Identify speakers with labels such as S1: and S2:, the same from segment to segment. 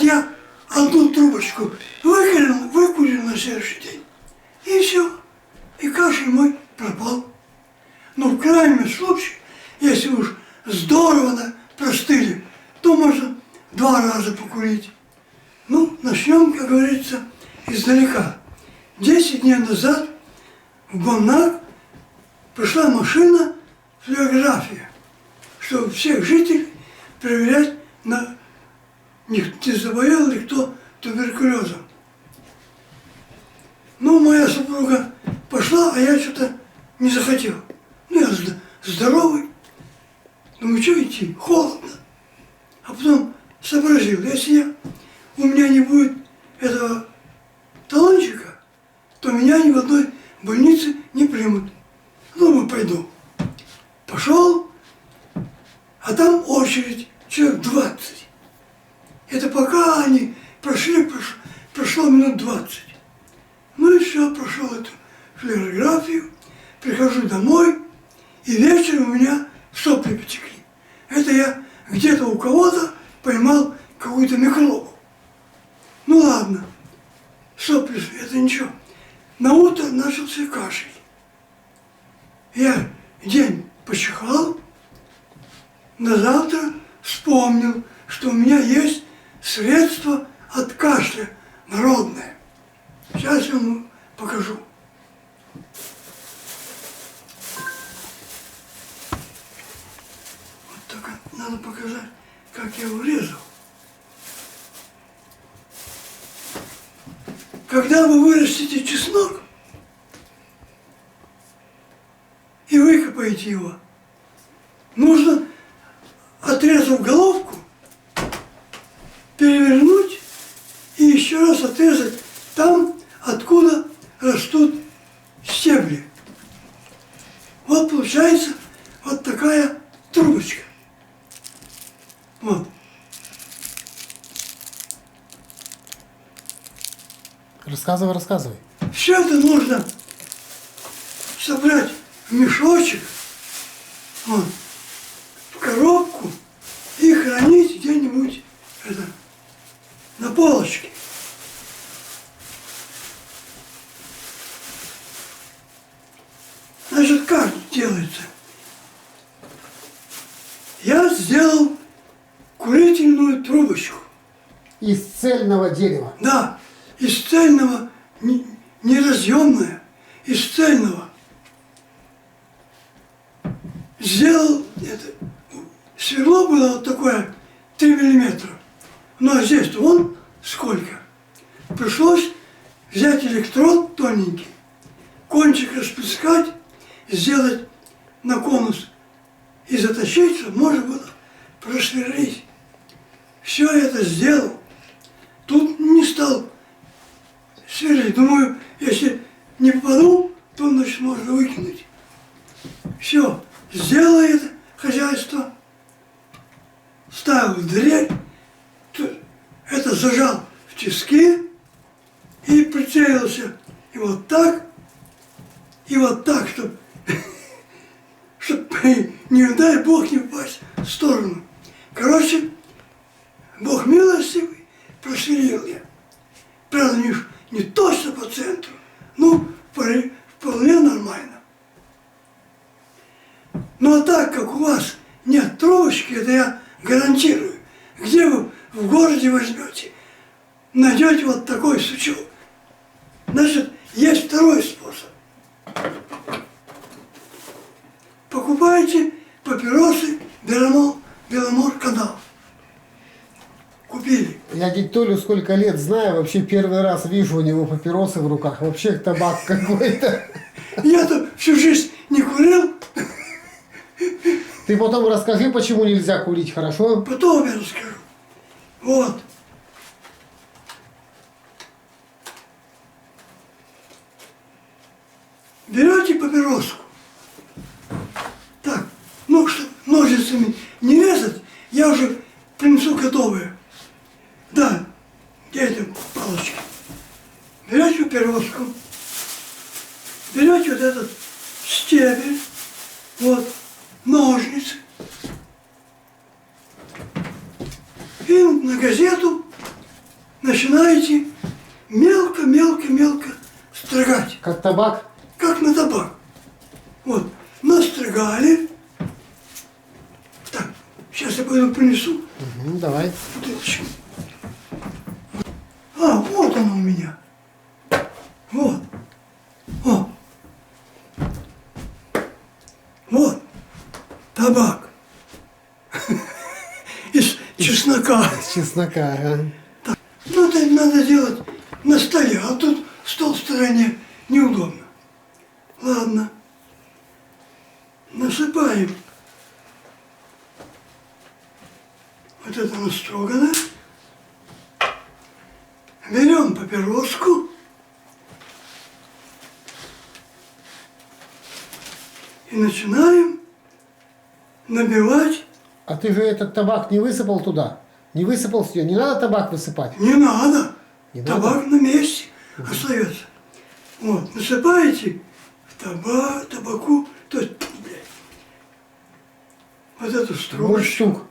S1: Вот я одну трубочку выкурил на следующий день. И все. И кашель мой пропал. Но в крайнем случае, если уж здорово простыли, то можно 2 раза покурить. Ну, начнем, как говорится, издалека. 10 дней назад в Боннак пришла машина флюорография, чтобы всех жителей проверять, не заболел ли кто туберкулезом. Ну, моя супруга пошла, а я что-то не захотел. Ну, я здоровый. Думаю, что идти? Холодно. А потом сообразил, если у меня не будет этого талончика, то меня ни в одной больнице не примут. Ну, пойду. Пошел, а там очередь, человек 20. Это пока они прошли, прошло минут 20. Ну и все, прошел эту флюорографию, прихожу домой, и вечером у меня сопли потекли. Это я где-то у кого-то поймал какую-то микробу. Ну ладно, сопли, это ничего. На утро начался кашель. Я день почихал, на завтра вспомнил, что у меня есть средство от кашля народное. Сейчас я вам покажу. Вот только надо показать, как я его резал. Когда вы вырастите чеснок и выкопаете его, нужно, отрезав головку, перевернуть и еще раз отрезать там, откуда растут стебли. Вот получается вот такая трубочка. Вот.
S2: Рассказывай, рассказывай.
S1: Все это нужно собрать в мешочек, вот, в коробку и хранить где-нибудь на полочке. Значит, как делается? Я сделал курительную трубочку.
S2: Из цельного дерева.
S1: Да, из цельного, не разъемное, из цельного. Сделал это. Сверло было вот такое 3 миллиметра. Ну а здесь вон сколько. Пришлось взять электрод тоненький, кончик расплескать, сделать на конус и затащить, чтобы можно было просверлить. Все это сделал. Тут не стал сверлить. Думаю, если не попаду, то, значит, можно выкинуть. Все, сделал это хозяйство, ставил в дверь, это зажал в тиски и прицелился. И вот так, чтобы, не дай Бог, не упасть в сторону. Короче, Бог милостивый, просверлил я. Правда, не точно по центру, но вполне нормально. Ну а так как у вас нет трубочки, это я гарантирую, где вы в городе возьмете, найдете вот такой сучок. Значит, есть второй способ. Покупайте папиросы Беломор Канал. Купили.
S2: Я дядь Толю сколько лет знаю, вообще первый раз вижу у него папиросы в руках. Вообще табак какой-то.
S1: Я-то всю жизнь не курил.
S2: Ты потом расскажи, почему нельзя курить, хорошо?
S1: Потом я расскажу. Вот. Берете папироску. Так, ну, чтобы ножницами не резать, я уже принесу готовые. Да, где это палочки? Берете папироску, берете вот этот стебель, вот, ножницы, и на газету начинаете мелко строгать,
S2: Как табак?
S1: как на табак. Вот, настрогали. Так, сейчас я пойду принесу
S2: Давай.
S1: бутылочку. А, вот он у меня. Вот. О. Вот. Табак. Из чеснока.
S2: С чеснока, ага.
S1: Ну, это надо делать на столе, а тут стол в стороне неудобно. Ладно. Насыпаем. Вот это настроганное. Берем папироску. И начинаем набивать.
S2: А ты же этот табак не высыпал туда? Не высыпал с нее? Не надо табак высыпать?
S1: Не надо.
S2: Не
S1: Табак
S2: надо?
S1: на месте остается. Вот, насыпаете в табаку, то есть, блядь, вот эту стружку.
S2: Мундштук.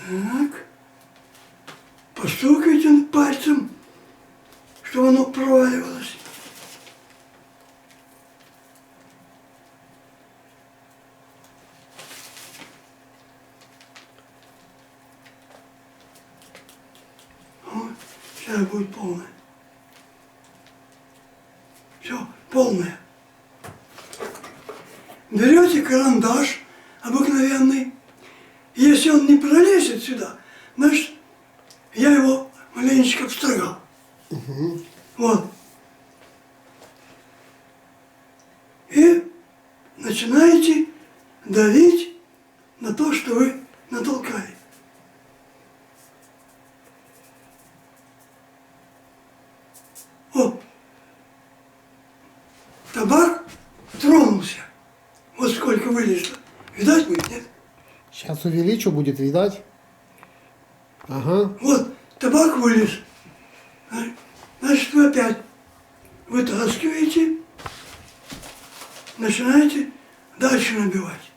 S1: Так. Постукайте пальцем, чтобы оно проваливалось. Вот, сейчас будет полное. Все, полное. Берете карандаш обыкновенный. Если он не пролезет сюда, значит, я его маленечко обстрогал. Вот. И начинаете давить на то, что вы натолкали. Вот. Табак тронулся. Вот сколько вылезло. Видать будет, нет?
S2: Сейчас увеличу, будет видать. Ага.
S1: Вот, табак вылез. Значит, вы опять вытаскиваете, начинаете дальше набивать.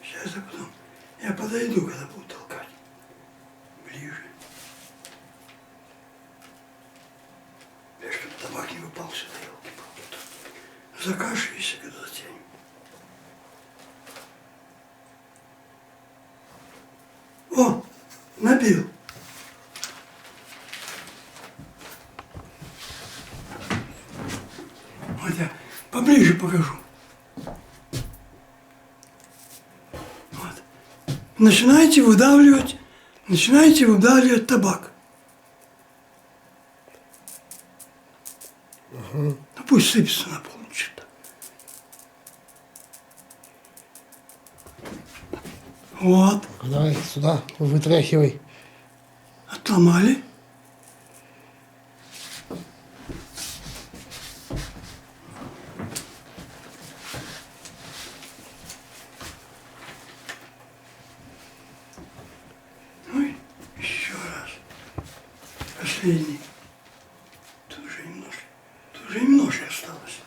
S1: Сейчас я потом, я подойду, когда буду толкать. Ближе. Я чтобы табак не выпал сюда, елки-палки. Закашляешься, когда затянем. О, набил. Вот я поближе покажу. Вот. Начинаете выдавливать табак. Ну пусть сыпется на пол, что-то. Вот,
S2: Давай сюда, вытряхивай.
S1: отломали. Ну и еще раз. Последний. Тут уже немножко осталось.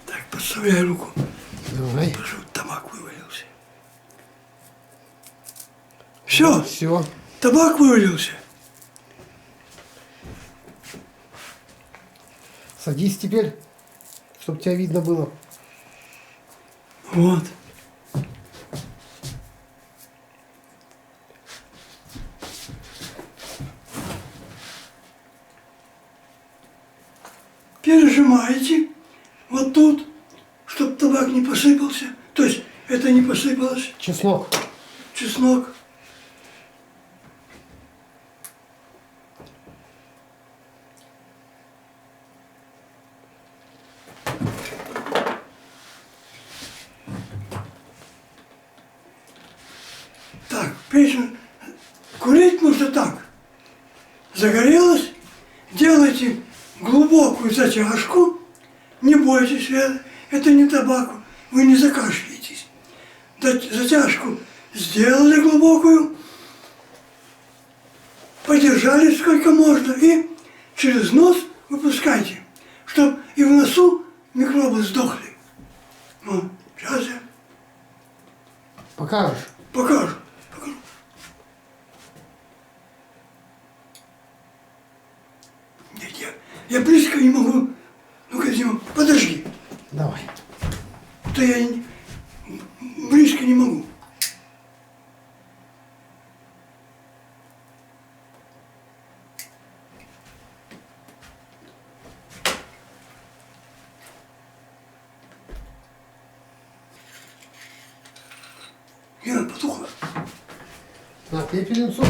S1: Так, подставляй руку,
S2: Давай.
S1: чтобы табак вывалился. Все,
S2: Все.
S1: табак вывалился.
S2: Садись теперь, чтобы тебя видно было.
S1: Вот. пережимаете вот тут, чтобы табак не посыпался. То есть это не посыпалось.
S2: Чеснок.
S1: Чеснок. Так, печень. Курить нужно так. Загорелось, делайте глубокую затяжку. Не бойтесь, это не табак, вы не закашляетесь. Затяжку сделали глубокую, подержали сколько можно и через нос выпускайте, чтобы и в носу микробы сдохли. Вот, сейчас я
S2: Покажешь?
S1: покажу. Нет, я близко не могу. Ну-ка, Дима, подожди.
S2: Давай.
S1: То я близко не могу. Лена потухла.
S2: На, пепельницу.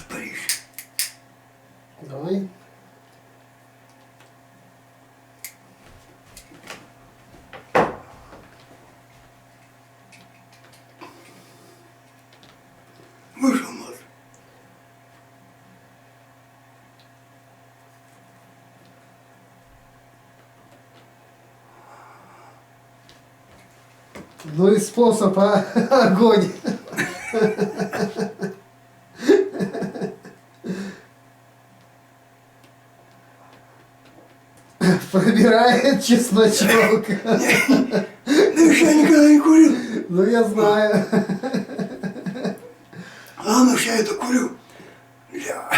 S1: Париж.
S2: Давай.
S1: Вышел мозг.
S2: Ну и способ, огонь. Пробирает чесночок.
S1: Ну еще я никогда не курил.
S2: Ну я знаю.
S1: Ладно, уж я это курю. Я.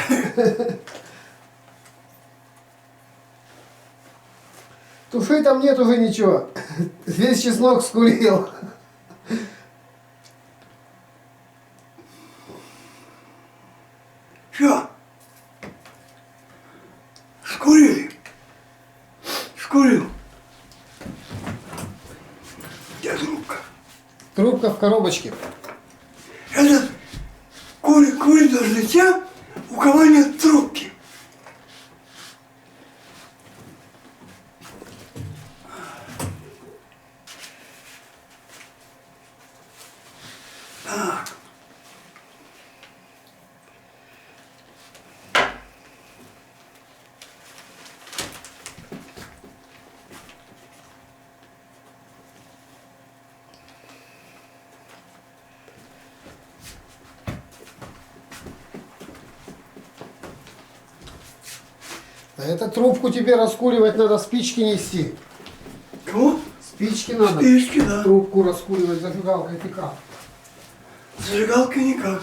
S2: Туши там нет уже ничего. Весь чеснок скурил.
S1: Все. Скурили. Скурил. Где трубка?
S2: Трубка в коробочке.
S1: Этот курить должны те, у кого нет трубки. Так.
S2: А эту трубку тебе раскуривать надо, спички нести.
S1: Кого?
S2: Спички надо.
S1: Спички, да.
S2: Трубку раскуривать зажигалкой ты как?
S1: Зажигалка никак.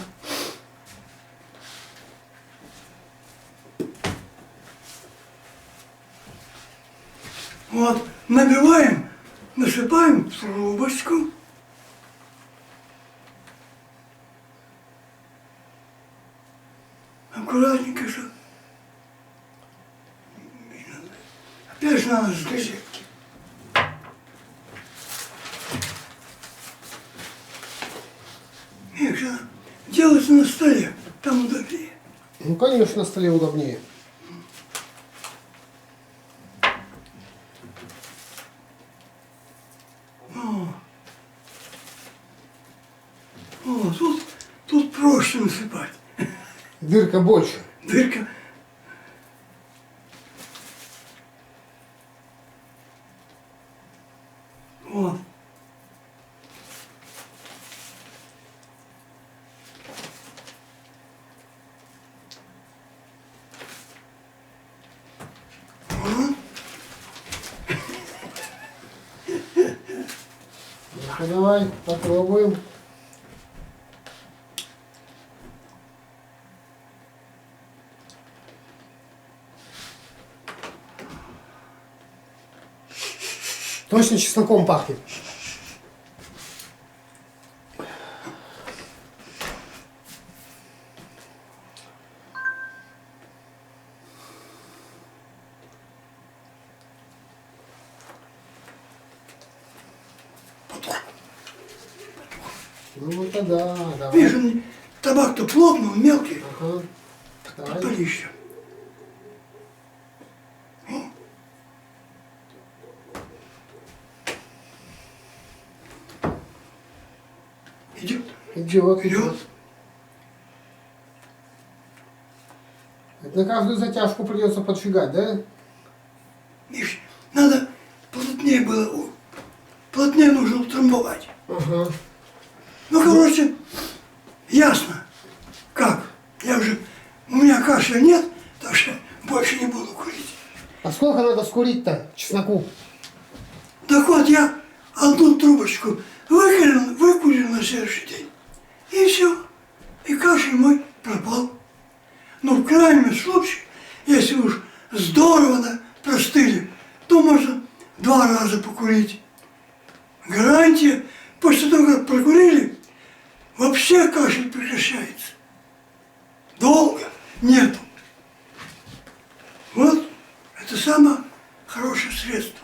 S1: Вот, набиваем, насыпаем в трубочку. Аккуратненько, что. Опять же надо с газетки. Их же делать на столе, там удобнее.
S2: Ну конечно, на столе удобнее.
S1: О, тут проще насыпать.
S2: Дырка больше.
S1: Дырка. Вот. Вот.
S2: Ну, давай, попробуем. Точно чесноком пахнет. Ну это да, давай.
S1: Видишь, табак-то плотный, он мелкий.
S2: Ага. Давай.
S1: Подпали еще. Идет.
S2: Идет,
S1: Идет.
S2: идет. Это на каждую затяжку придется подфигать, да?
S1: Миш, надо плотнее было, плотнее нужно утрамбовать.
S2: Ага.
S1: Ну, короче, ясно. Как? У меня кашля нет, так что больше не буду курить.
S2: А сколько надо скурить-то чесноку?
S1: Так вот, я одну трубочку выкурил на следующий день. И все. И кашель мой пропал. Но в крайнем случае, если уж здорово простыли, то можно 2 раза покурить. Гарантия, после того, как прокурили, вообще кашель прекращается. Долго нету. Вот это самое хорошее средство.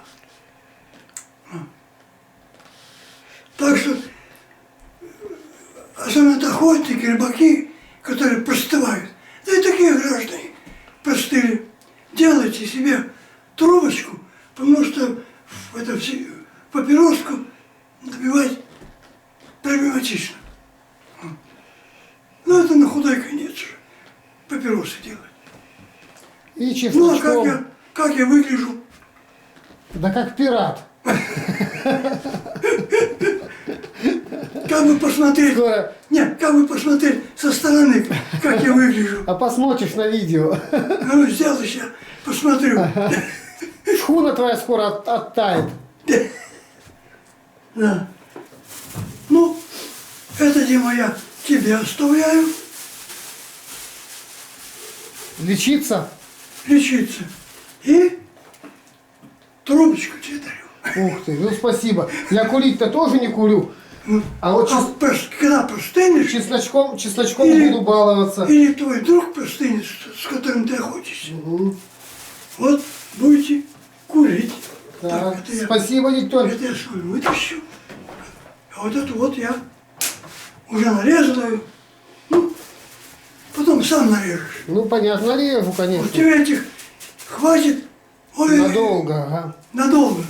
S1: Так что, особенно это охотники, рыбаки, которые простывают, да и такие граждане простыли, делайте себе трубочку, потому что папироску набивать проблематично. Ну, это на худой конец же, папиросы делать.
S2: И
S1: Ну, а
S2: чесночком.
S1: как я выгляжу?
S2: Да как пират.
S1: Как бы посмотреть,
S2: Скоро.
S1: нет, как бы посмотреть со стороны, как я выгляжу.
S2: А посмотришь на видео.
S1: Ну, сделай сейчас, посмотрю.
S2: Шхуна твоя скоро оттает.
S1: Да. Ну, это, Дима, я тебе оставляю
S2: Лечиться?
S1: лечиться. И трубочку тебе дарю.
S2: Ух ты, ну спасибо. Я курить-то тоже не курю.
S1: Ну,
S2: А вот
S1: когда простынешь,
S2: чесночком
S1: Или-
S2: буду баловаться.
S1: или твой друг простынет, с которым ты охотишься,
S2: Угу.
S1: вот будете курить.
S2: Так,
S1: это я,
S2: спасибо, Никтон.
S1: это я свою вытащу. А вот эту вот я уже нарезаю. Ну, потом сам нарежешь.
S2: Ну понятно, режу,
S1: Вот
S2: конечно.
S1: тебе этих хватит. Ой,
S2: Надолго, ага.
S1: Надолго.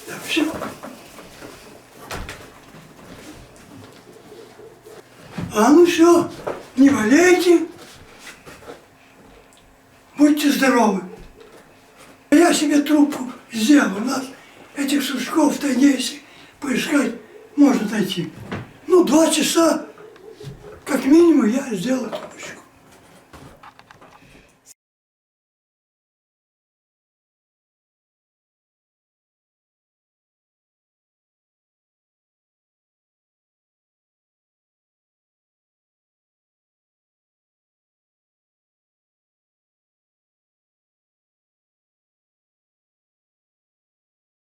S1: Так, все. А ну все, не болейте. Будьте здоровы. Я себе трубку сделал. У нас этих сучков в тайге, если поискать, можно найти. Ну, 2 часа, как минимум, я сделал трубочку.